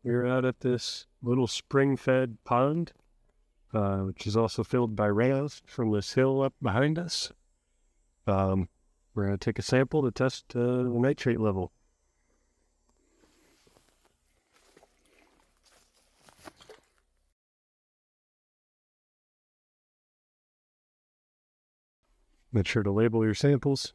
We're out at this little spring-fed pond, which is also filled by runoff from this hill up behind us. We're going to take a sample to test the nitrate level. Make sure to label your samples.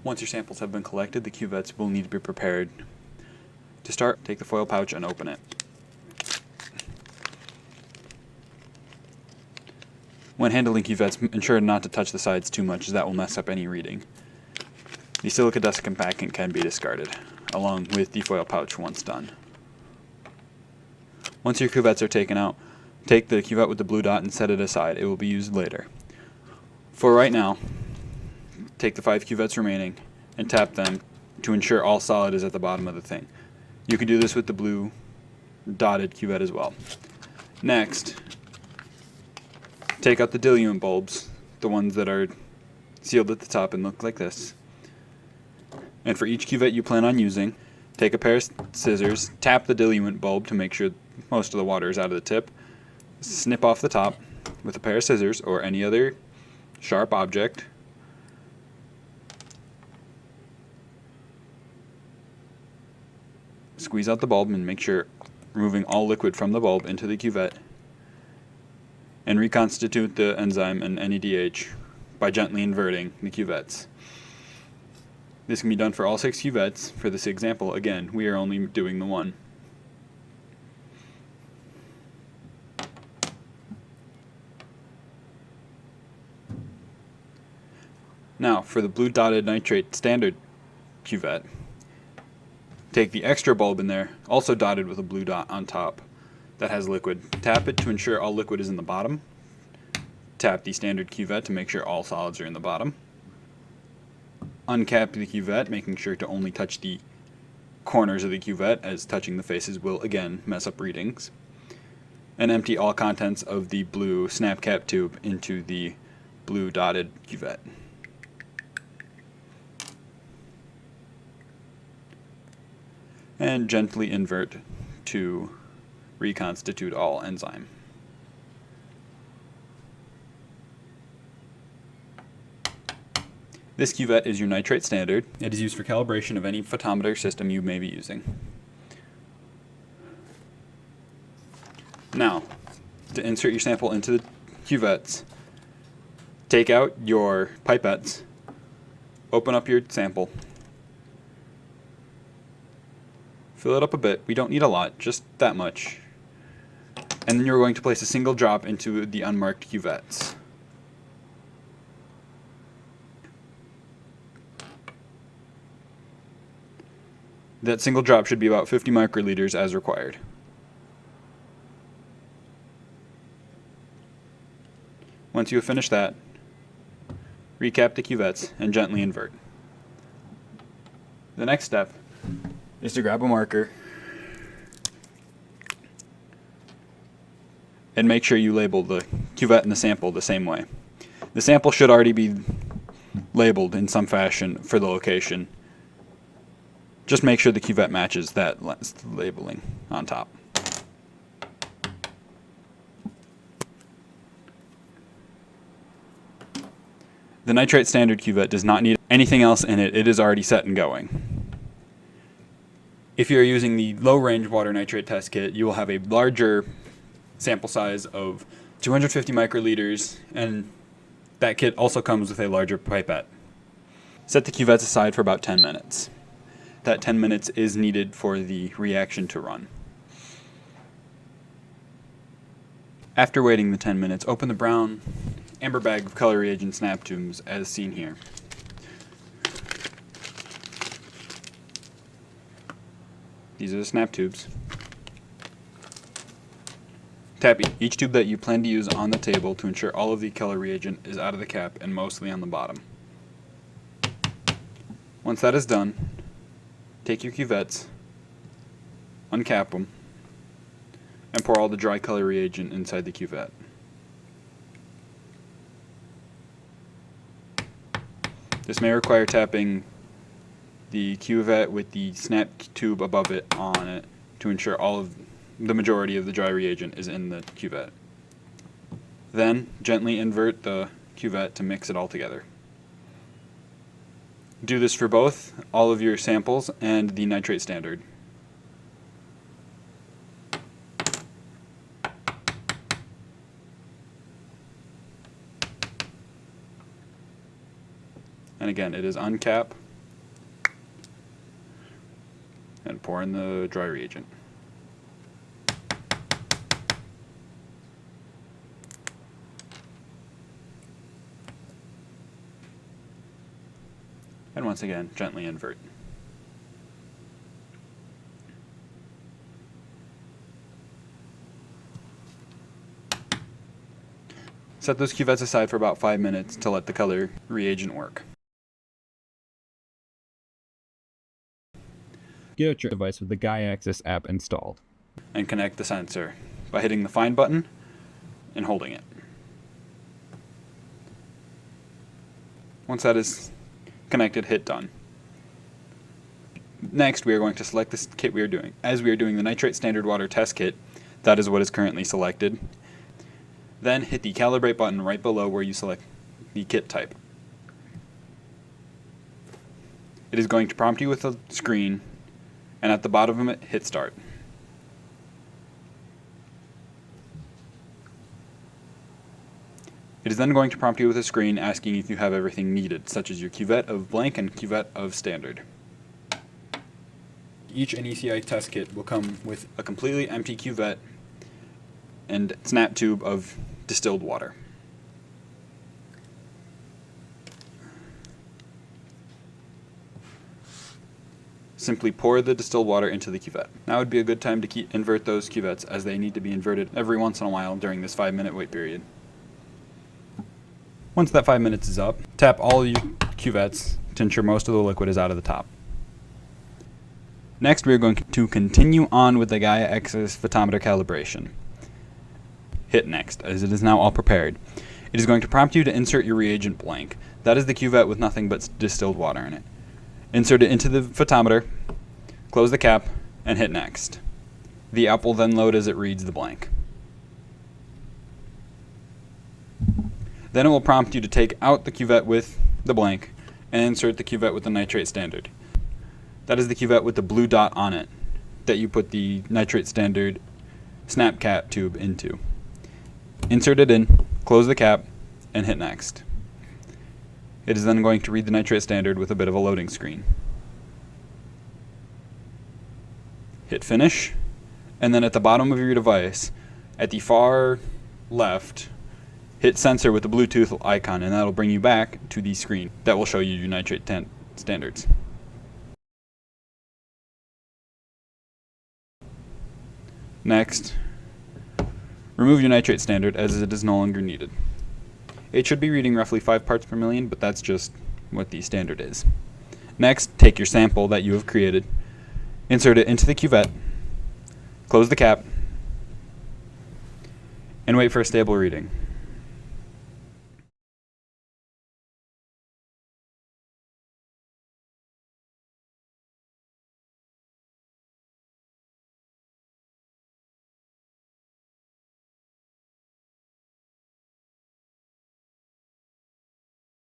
Once your samples have been collected, the cuvettes will need to be prepared. To start, take the foil pouch and open it. When handling cuvettes, ensure not to touch the sides too much, as that will mess up any reading. The silica dust compactant can be discarded, along with the foil pouch once done. Once your cuvettes are taken out, take the cuvette with the blue dot and set it aside. It will be used later. For right now, take the 5 cuvettes remaining and tap them to ensure all solid is at the bottom of the thing. You can do this with the blue dotted cuvette as well. Next, take out the diluent bulbs, the ones that are sealed at the top and look like this. And for each cuvette you plan on using, take a pair of scissors, tap the diluent bulb to make sure most of the water is out of the tip, snip off the top with a pair of scissors or any other sharp object. Squeeze out the bulb and make sure removing all liquid from the bulb into the cuvette, and reconstitute the enzyme and NADH by gently inverting the cuvettes. This can be done for all 6 cuvettes. For this example, again, we are only doing the one. Now, for the blue dotted nitrate standard cuvette, take the extra bulb in there, also dotted with a blue dot on top that has liquid. Tap it to ensure all liquid is in the bottom. Tap the standard cuvette to make sure all solids are in the bottom. Uncap the cuvette, making sure to only touch the corners of the cuvette, as touching the faces will again mess up readings. And empty all contents of the blue snap cap tube into the blue dotted cuvette. And gently invert to reconstitute all enzyme. This cuvette is your nitrate standard. It is used for calibration of any photometer system you may be using. Now, to insert your sample into the cuvettes, take out your pipettes, open up your sample, fill it up a bit. We don't need a lot, just that much. And then you're going to place a single drop into the unmarked cuvettes. That single drop should be about 50 microliters as required. Once you have finished that, recap the cuvettes and gently invert. The next step is to grab a marker and make sure you label the cuvette and the sample the same way. The sample should already be labeled in some fashion for the location. Just make sure the cuvette matches that labeling on top. The nitrate standard cuvette does not need anything else in it. It is already set and going. If you're using the low-range water nitrate test kit, you will have a larger sample size of 250 microliters, and that kit also comes with a larger pipette. Set the cuvettes aside for about 10 minutes. That 10 minutes is needed for the reaction to run. After waiting the 10 minutes, open the brown amber bag of color reagent snap tubes as seen here. These are the snap tubes. Tap each tube that you plan to use on the table to ensure all of the color reagent is out of the cap and mostly on the bottom. Once that is done, take your cuvettes, uncap them, and pour all the dry color reagent inside the cuvette. This may require tapping the cuvette with the snap tube above it on it to ensure the majority of the dry reagent is in the cuvette. Then gently invert the cuvette to mix it all together. Do this for both all of your samples and the nitrate standard. And again, it is uncap and pour in the dry reagent. And once again, gently invert. Set those cuvettes aside for about 5 minutes to let the color reagent work. Get your device with the GaiaXus app installed. And connect the sensor by hitting the Find button and holding it. Once that is connected, hit Done. Next, we are going to select this kit we are doing. As we are doing the nitrate standard water test kit, that is what is currently selected. Then hit the Calibrate button right below where you select the kit type. It is going to prompt you with a screen, and at the bottom of it, hit Start. It is then going to prompt you with a screen asking if you have everything needed, such as your cuvette of blank and cuvette of standard. Each NECi test kit will come with a completely empty cuvette and snap tube of distilled water. Simply pour the distilled water into the cuvette. Now would be a good time to invert those cuvettes, as they need to be inverted every once in a while during this 5-minute wait period. Once that 5 minutes is up, tap all your cuvettes to ensure most of the liquid is out of the top. Next, we are going to continue on with the GaiaXus Photometer calibration. Hit Next, as it is now all prepared. It is going to prompt you to insert your reagent blank. That is the cuvette with nothing but distilled water in it. Insert it into the photometer, close the cap, and hit Next. The app will then load as it reads the blank. Then it will prompt you to take out the cuvette with the blank and insert the cuvette with the nitrate standard. That is the cuvette with the blue dot on it that you put the nitrate standard snap cap tube into. Insert it in, close the cap, and hit Next. It is then going to read the nitrate standard with a bit of a loading screen. Hit Finish, and then at the bottom of your device, at the far left, hit Sensor with the Bluetooth icon, and that'll bring you back to the screen that will show you your nitrate standards. Next, remove your nitrate standard as it is no longer needed. It should be reading roughly 5 parts per million, but that's just what the standard is. Next, take your sample that you have created, insert it into the cuvette, close the cap, and wait for a stable reading.